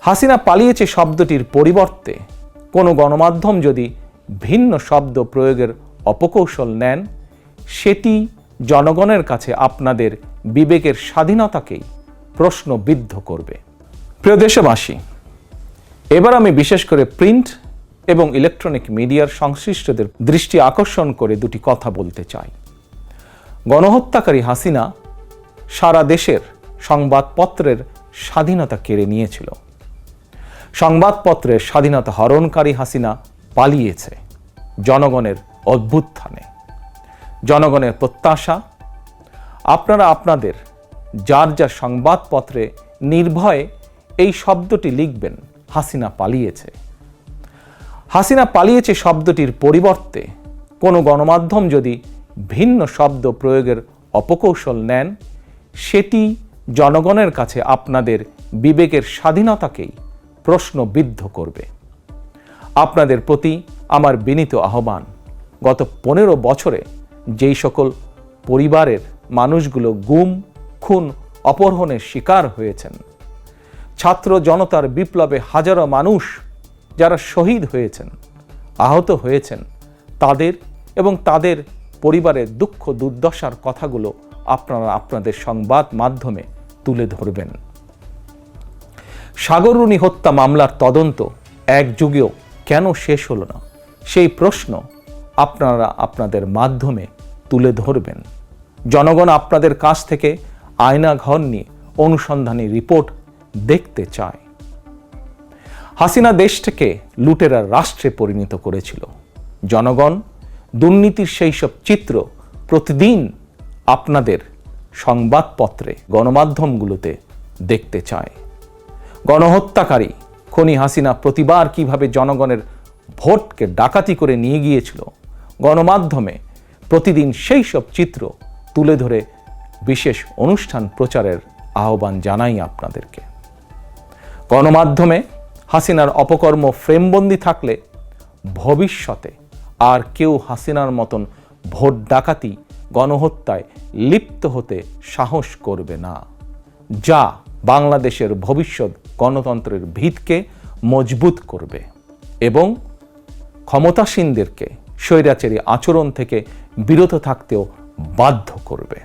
হাসিনা পালিয়েছে শব্দটির পরিবর্তে কোনো গণমাধ্যম যদি ভিন্ন শব্দ প্রয়োগের অপকৌশল নেন, সেটি জনগণের কাছে আপনাদের বিবেকের স্বাধীনতাকেই প্রশ্নবিদ্ধ করবে। প্রিয় দেশবাসী, এবার আমি বিশেষ করে প্রিন্ট এবং ইলেকট্রনিক মিডিয়ার সংশ্লিষ্টদের দৃষ্টি আকর্ষণ করে দুটি কথা বলতে চাই। গণহত্যাকারী হাসিনা সারা দেশের সংবাদপত্রের স্বাধীনতা কেড়ে নিয়েছিল। সংবাদপত্রের স্বাধীনতা হরণকারী হাসিনা পালিয়েছে জনগণের অভ্যুত্থানে। জনগণের প্রত্যাশা, আপনারা আপনাদের যার যার সংবাদপত্রে নির্ভয়ে এই শব্দটি লিখবেন, হাসিনা পালিয়েছে। হাসিনা পালিয়েছে শব্দটির পরিবর্তে কোনো গণমাধ্যম যদি ভিন্ন শব্দ প্রয়োগের অপকৌশল নেন, সেটি জনগণের কাছে আপনাদের বিবেকের স্বাধীনতাকেই প্রশ্নবিদ্ধ করবে। আপনাদের প্রতি আমার বিনীত আহ্বান, গত 15 বছরে যেই সকল পরিবারের মানুষগুলো গুম, খুন, অপহরণের শিকার হয়েছেন, ছাত্র জনতার বিপ্লবে হাজারো মানুষ যারা শহীদ হয়েছেন, আহত হয়েছেন, তাদের এবং তাদের পরিবারের দুঃখ দুর্দশার কথাগুলো আপনারা আপনাদের সংবাদ মাধ্যমে তুলে ধরবেন। সাগররুনি হত্যা মামলার তদন্ত এক যুগেও কেন শেষ হলো না, সেই প্রশ্ন আপনারা আপনাদের মাধ্যমে তুলে ধরবেন। জনগণ আপনাদের কাছ থেকে আয়নাঘর নিয়ে অনুসন্ধানী রিপোর্ট দেখতে চায়। হাসিনা দেশটাকে লুটেরার রাষ্ট্রে পরিণত করেছিল। জনগণ দুর্নীতির সেই সব চিত্র প্রতিদিন আপনাদের সংবাদপত্রে, গণমাধ্যমগুলোতে দেখতে চায়। গণহত্যাকারী খনি হাসিনা প্রতিবার কিভাবে জনগণের ভোটকে ডাকাতি করে নিয়ে গিয়েছিল, গণমাধ্যমে প্রতিদিন সেই সব চিত্র তুলে ধরে বিশেষ অনুষ্ঠান প্রচারের আহ্বান জানাই আপনাদেরকে। গণমাধ্যমে হাসিনার অপকর্ম ফ্রেমবন্দি থাকলে ভবিষ্যতে আর কেউ হাসিনার মতন ভোট ডাকাতি, গণহত্যায় লিপ্ত হতে সাহস করবে না, যা বাংলাদেশের ভবিষ্যৎ গণতন্ত্রের ভিতকে মজবুত করবে এবং ক্ষমতাসীনদেরকে স্বৈরাচারী আচরণ থেকে বিরত থাকতেও বাধ্য করবে।